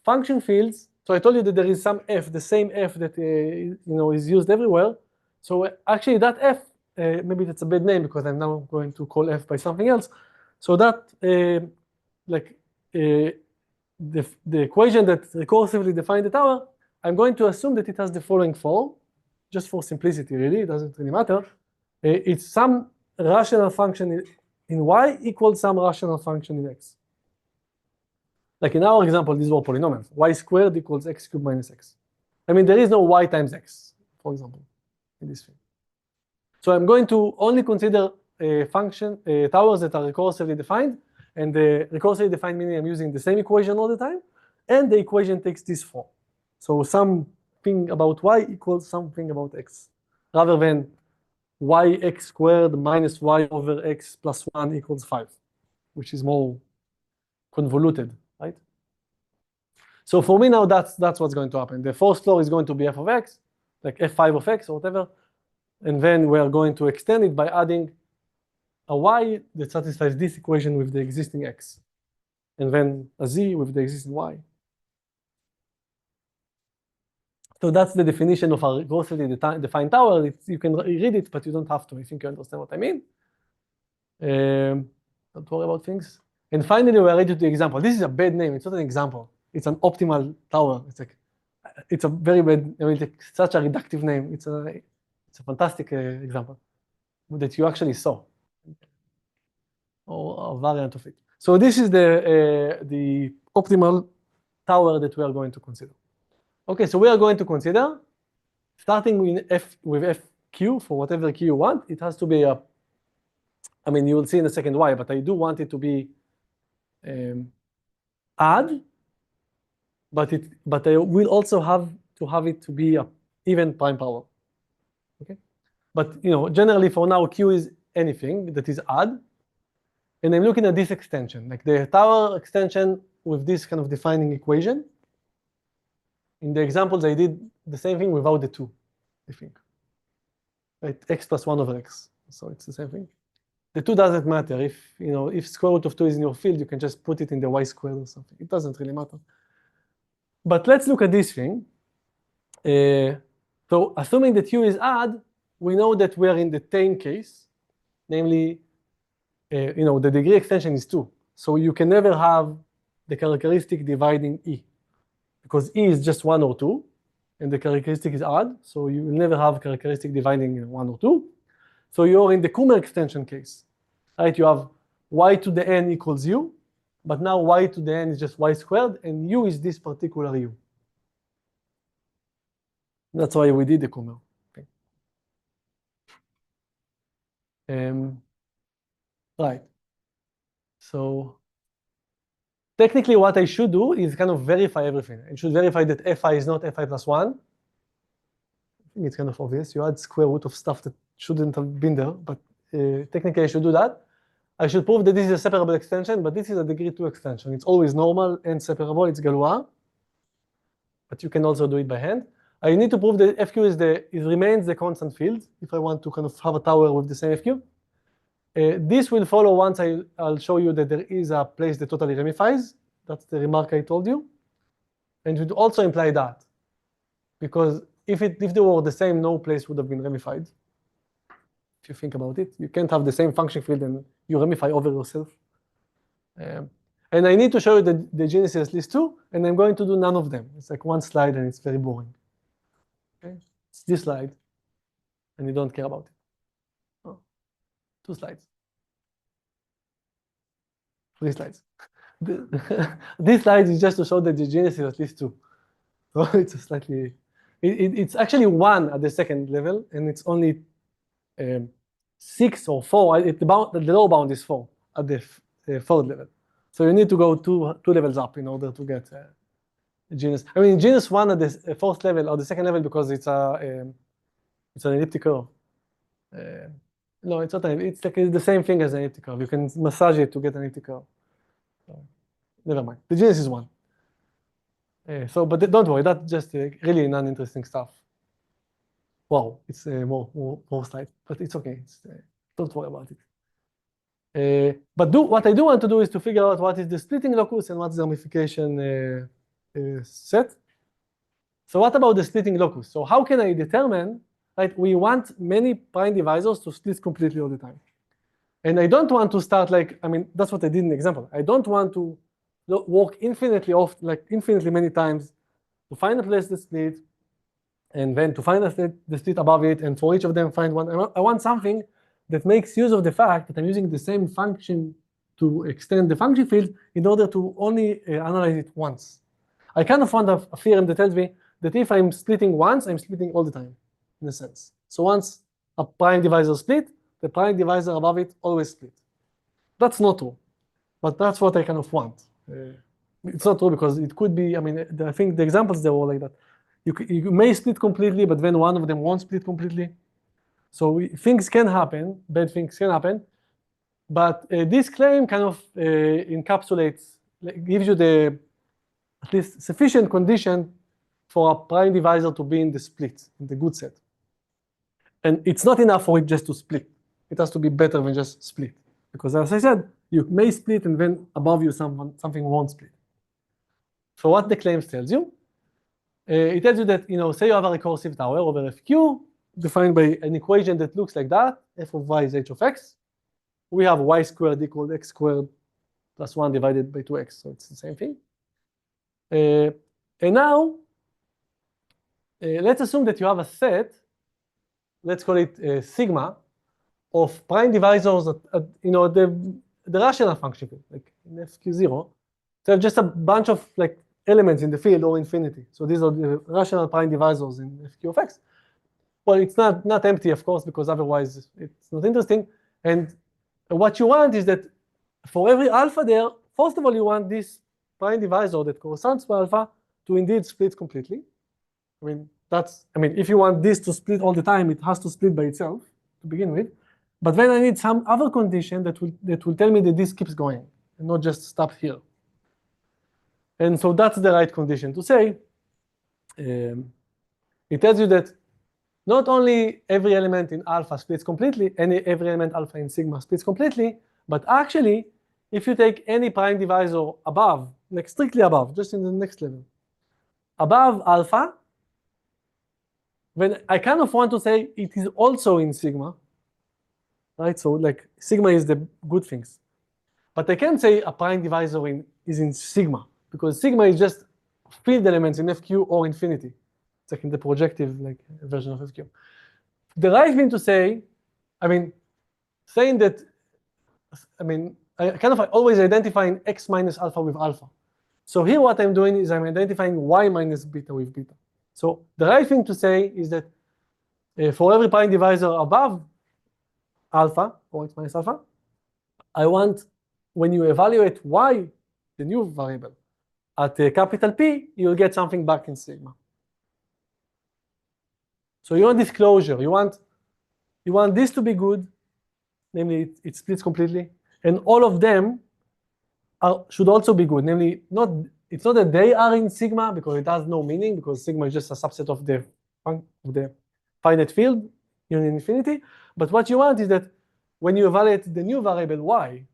function fields. So I told you that there is some f, the same f that is used everywhere. So actually that f, maybe that's a bad name because I'm now going to call f by something else. So that the equation that recursively defines the tower, I'm going to assume that it has the following form, just for simplicity really, it doesn't really matter. It's some rational function in y equals some rational function in x. Like in our example, these were polynomials. Y squared equals x cubed minus x. I mean, there is no y times x, for example, in this thing. So I'm going to only consider towers that are recursively defined, and the recursively defined meaning I'm using the same equation all the time, and the equation takes this form. So something about y equals something about x, rather than yx squared minus y over x plus 1 equals 5, which is more convoluted, right? So for me now, that's what's going to happen. The first floor is going to be f of x, like f5 of x or whatever, and then we are going to extend it by adding a y that satisfies this equation with the existing x, and then a z with the existing y. So that's the definition of a recursively defined tower. You can read it, but you don't have to. I think you understand what I mean. Don't worry about things. And finally, we are ready to the example. This is a bad name. It's not an example. It's an optimal tower. It's a very bad. I mean, it's such a reductive name. It's a fantastic example that you actually saw, or a variant of it. So this is the optimal tower that we are going to consider. Okay, so we are going to consider starting with fq for whatever q you want. It has to be I mean, you will see in a second why, but I do want it to be odd, but I will also have it to be a even prime power. Okay, but generally for now q is anything that is odd, and I'm looking at this extension, like the tower extension with this kind of defining equation. In the examples, I did the same thing without the 2, I think. Right, x plus 1 over x. So it's the same thing. The 2 doesn't matter. If square root of 2 is in your field, you can just put it in the y squared or something. It doesn't really matter. But let's look at this thing. So assuming that u is odd, we know that we are in the tame case, namely, the degree extension is 2. So you can never have the characteristic dividing e, because e is just 1 or 2, and the characteristic is odd, so you will never have characteristic dividing 1 or 2. So you're in the Kummer extension case, right? You have y to the n equals u, but now y to the n is just y squared, and u is this particular u. That's why we did the Kummer. Okay. Right. So technically, what I should do is kind of verify everything. I should verify that fi is not fi plus 1. I think it's kind of obvious. You add square root of stuff that shouldn't have been there, but technically I should do that. I should prove that this is a separable extension, but this is a degree 2 extension. It's always normal and separable. It's Galois, but you can also do it by hand. I need to prove that FQ remains the constant field if I want to kind of have a tower with the same FQ. This will follow once I'll show you that there is a place that totally ramifies. That's the remark I told you. And it would also imply that, because if they were the same, no place would have been ramified. If you think about it, you can't have the same function field and you ramify over yourself. And I need to show you the genus is at least 2, and I'm going to do none of them. It's like one slide and it's very boring. Okay, it's this slide, and you don't care about it. Oh, 2 slides. 3 slides. This slide is just to show that the genus is at least 2. So it's a slightly, it's actually 1 at the second level, and it's only 6 or 4. The lower bound is 4 at the third level. So you need to go two levels up in order to get genus. I mean, genus 1 at the fourth level or the second level because it's an elliptic curve. No, it's not. It's like the same thing as an elliptic curve. You can massage it to get an elliptic curve. So, never mind. The genus is 1. But don't worry. That's just really non-interesting stuff. Wow, it's more slides, but it's okay. Don't worry about it. But what I do want to do is to figure out what is the splitting locus and what's the ramification set. So what about the splitting locus? So how can I determine, right? We want many prime divisors to split completely all the time. And I don't want to start like, I mean, that's what I did in the example. I don't want to work infinitely many times to find a place to split, and then to find the split above it, and for each of them find one. I want something that makes use of the fact that I'm using the same function to extend the function field in order to only analyze it once. I kind of want a theorem that tells me that if I'm splitting once, I'm splitting all the time, in a sense. So once a prime divisor split, the prime divisor above it always split. That's not true, but that's what I kind of want. It's not true because it could be, I mean, I think the examples there were like that. You may split completely, but then one of them won't split completely. So things can happen, bad things can happen, but this claim kind of encapsulates, gives you the at least sufficient condition for a prime divisor to be in the split, in the good set. And it's not enough for it just to split. It has to be better than just split. Because as I said, you may split and then above you something won't split. So what the claims tells you? It tells you that, say you have a recursive tower over FQ, defined by an equation that looks like that, f of y is h of x. We have y squared equals x squared plus 1 divided by 2x, so it's the same thing. And now, let's assume that you have a set, let's call it sigma, of prime divisors at the rational function field, like in FQ0. So just a bunch of like elements in the field or infinity. So these are the rational prime divisors in FQ of x. Well, it's not empty, of course, because otherwise it's not interesting. And what you want is that for every alpha there, first of all, you want this prime divisor that corresponds to alpha to indeed split completely. I mean, if you want this to split all the time, it has to split by itself to begin with. But then I need some other condition that will tell me that this keeps going and not just stop here. And so that's the right condition to say. It tells you that not only every element in alpha splits completely, every element alpha in sigma splits completely, but actually, if you take any prime divisor above, like strictly above, just in the next level, above alpha, then I kind of want to say it is also in sigma, right? So like sigma is the good things. But I can't say a prime divisor is in sigma, because sigma is just field elements in FQ or infinity. It's like in the projective version of FQ. The right thing to say, saying that, I kind of always identifying x minus alpha with alpha. So here what I'm doing is I'm identifying y minus beta with beta. So the right thing to say is that for every prime divisor above alpha, or x minus alpha, I want, when you evaluate y, the new variable, at capital P, you'll get something back in sigma. So you want disclosure. You want this to be good, namely it splits completely, and all of them should also be good, namely not it's not that they are in sigma because it has no meaning, because sigma is just a subset of the finite field in infinity. But what you want is that when you evaluate the new variable y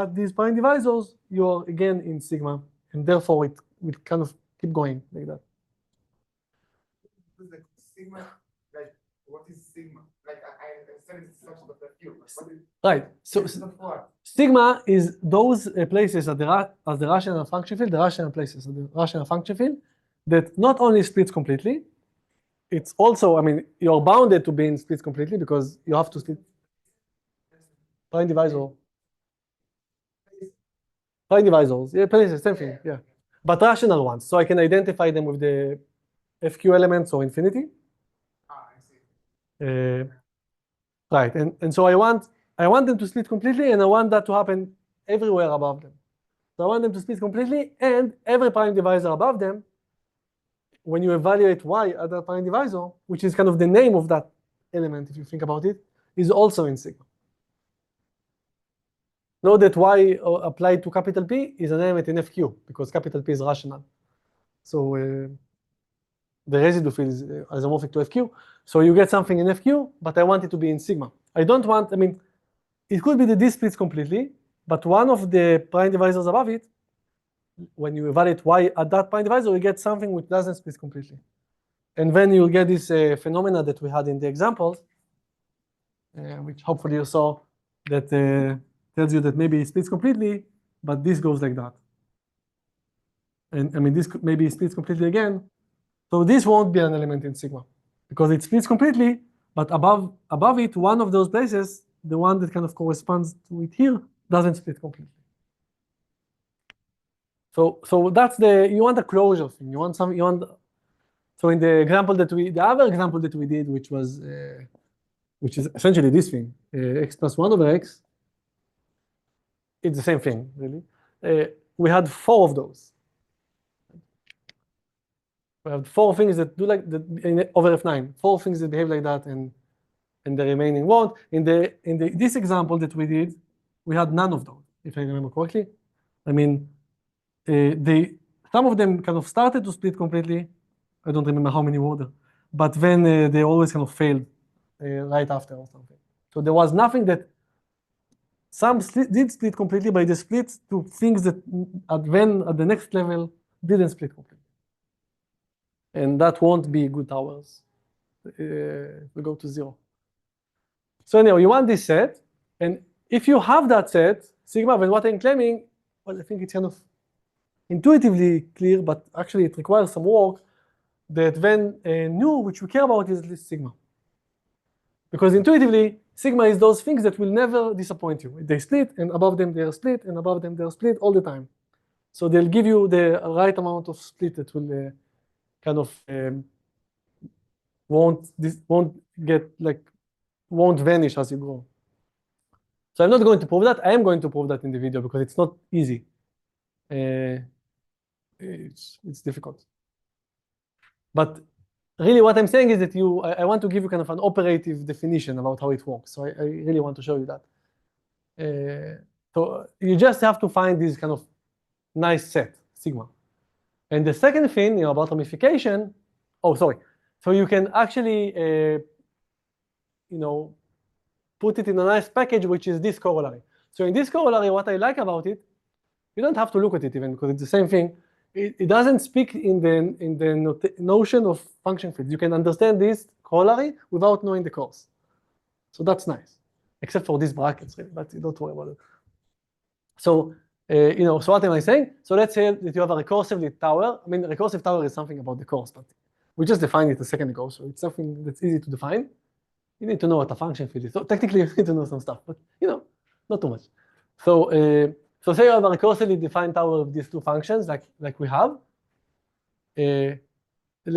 at these prime divisors, you're again in sigma, and therefore it will kind of keep going like that. Like sigma, like what is sigma? Like I understand it's a subset of the Q. What is Right. So subset of what? sigma is those places at the rational function field, the rational places at the rational function field, that not only splits completely, it's also, I mean, you're bounded to being split completely because you have to split prime divisor. Prime divisors, yeah, places, same thing, yeah. But rational ones, so I can identify them with the FQ elements or infinity. Ah, I see. Right, and so I want them to split completely, and I want that to happen everywhere above them. So I want them to split completely, and every prime divisor above them, when you evaluate y at that prime divisor, which is kind of the name of that element, if you think about it, is also in sigma. Note that y applied to capital P is an element in FQ, because capital P is rational. So the residue field is isomorphic to FQ. So you get something in FQ, but I want it to be in sigma. I don't want, I mean, it could be that this splits completely, but one of the prime divisors above it, when you evaluate y at that prime divisor, you get something which doesn't split completely. And then you'll get this phenomena that we had in the examples, which hopefully you saw, that tells you that maybe it splits completely, but this goes like that. And I mean, this maybe splits completely again. So this won't be an element in sigma, because it splits completely, but above it, one of those places, the one that kind of corresponds to it here, doesn't split completely. So that's you want a closure thing. You want some, so in the other example that we did, which is essentially this thing, x plus 1 over x, it's the same thing, really. We had 4 of those. We have 4 things that do like that over F9, 4 things that behave like that, and the remaining won't. In this example that we did, we had none of those, if I remember correctly. I mean, some of them kind of started to split completely. I don't remember how many were there, but then they always kind of failed right after or something. So there was nothing that some did split completely, but they split to things that at the next level didn't split completely. And that won't be good towers. We go to 0. So anyway, you want this set, and if you have that set, sigma, then what I'm claiming, well, I think it's kind of intuitively clear, but actually it requires some work, that then nu, which we care about, is at least sigma. Because intuitively, sigma is those things that will never disappoint you. They split, and above them they're split, and above them they're split all the time. So they'll give you the right amount of split that will kind of won't vanish as you go. So I'm not going to prove that. I am going to prove that in the video because it's not easy. It's difficult. But really what I'm saying is that I want to give you kind of an operative definition about how it works. So I really want to show you that. So you just have to find this kind of nice set, sigma. And the second thing about ramification, so you can actually put it in a nice package, which is this corollary. So in this corollary, what I like about it, you don't have to look at it even because it's the same thing. It doesn't speak in the notion of function fields. You can understand this corollary without knowing the course. So that's nice, except for these brackets, really, but don't worry about it. So, so what am I saying? So let's say that you have a recursively tower. I mean, the recursive tower is something about the course, but we just defined it a second ago. So it's something that's easy to define. You need to know what a function field is. So technically, you need to know some stuff, but not too much. So say you have a recursively defined tower of these 2 functions, like we have.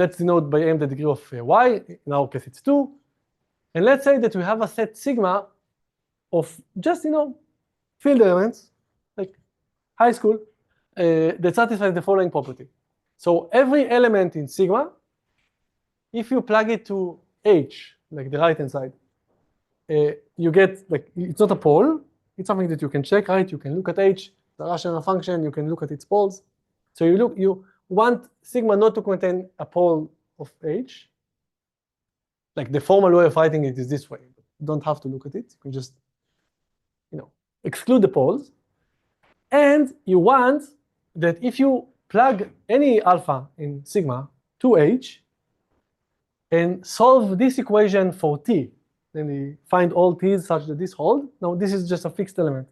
Let's denote by m the degree of y. In our case, it's 2. And let's say that we have a set sigma of just field elements, like high school, that satisfies the following property. So every element in sigma, if you plug it to H, like the right-hand side, you get, it's not a pole, it's something that you can check, right? You can look at H, the rational function, you can look at its poles. So you want sigma not to contain a pole of H. Like the formal way of writing it is this way. You don't have to look at it. You can just, exclude the poles. And you want that if you plug any alpha in sigma to H and solve this equation for T, then we find all T's such that this hold. Now this is just a fixed element.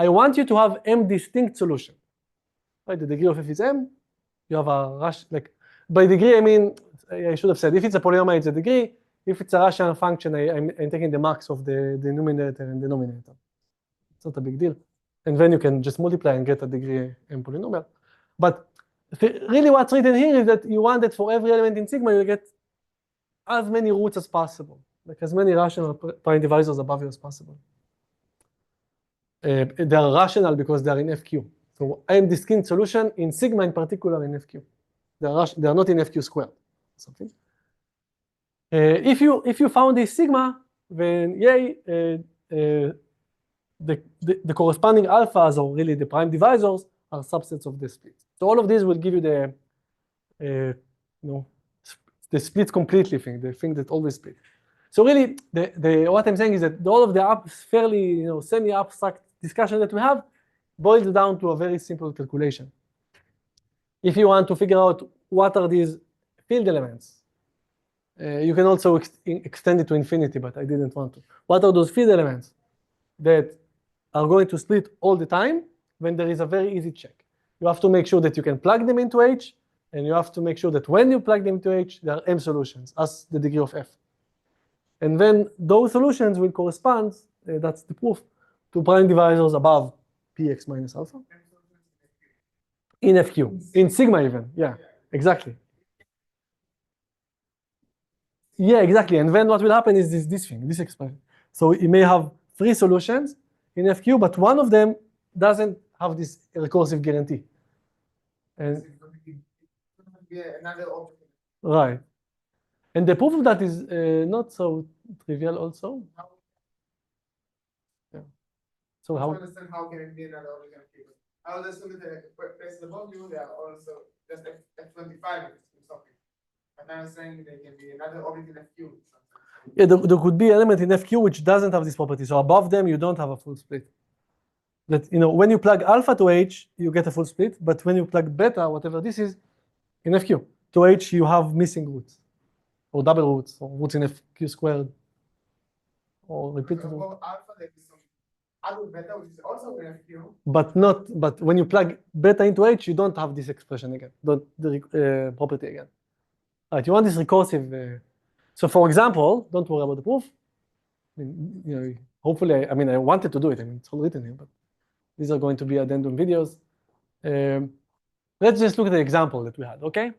I want you to have M distinct solution. Right, the degree of f is M. You have a by degree I mean, I should have said if it's a polynomial it's a degree. If it's a rational function, I'm taking the max of the numerator and denominator. It's not a big deal. And then you can just multiply and get a degree M polynomial. But really what's written here is that you want that for every element in sigma you get as many roots as possible, like as many rational prime divisors above you as possible. They are rational because they are in FQ. So I am distinct solution in sigma in particular in FQ. They are not in FQ squared. Something. If you found this sigma, then yay, the corresponding alphas, or really the prime divisors, are subsets of the split. So all of these will give you the split completely thing, the thing that always split. So really, what I'm saying is that all of the fairly semi-abstract discussion that we have boils down to a very simple calculation. If you want to figure out what are these field elements, you can also extend it to infinity, but I didn't want to. What are those field elements that are going to split all the time? When there is a very easy check. You have to make sure that you can plug them into H, and you have to make sure that when you plug them into H, there are M solutions as the degree of F. And then those solutions will correspond, that's the proof, to prime divisors above Px minus alpha. In FQ, in sigma even, yeah, exactly. Yeah, exactly. And then what will happen is this expression. So you may have 3 solutions in FQ, but one of them doesn't have this recursive guarantee. And another object. right. And the proof of that is not so trivial also. Yeah. So I how? understand how can it be another object in a cube. I will assume that the place above you, they are also just F25 or something. But I'm saying they can be another object in a cube. Yeah, there could be an element in FQ which doesn't have this property. So above them, you don't have a full split. That when you plug alpha to H, you get a full split. But when you plug beta, whatever this is, in FQ to H, you have missing roots, or double roots, or roots in FQ squared, or repeated. So above alpha, there is some other beta, which is also in FQ. But when you plug beta into H, you don't have this expression again, the property again. Right, you want this recursive. So for example, don't worry about the proof. I mean, hopefully, I wanted to do it. It's all written here, but these are going to be addendum videos. Let's just look at the example that we had, okay?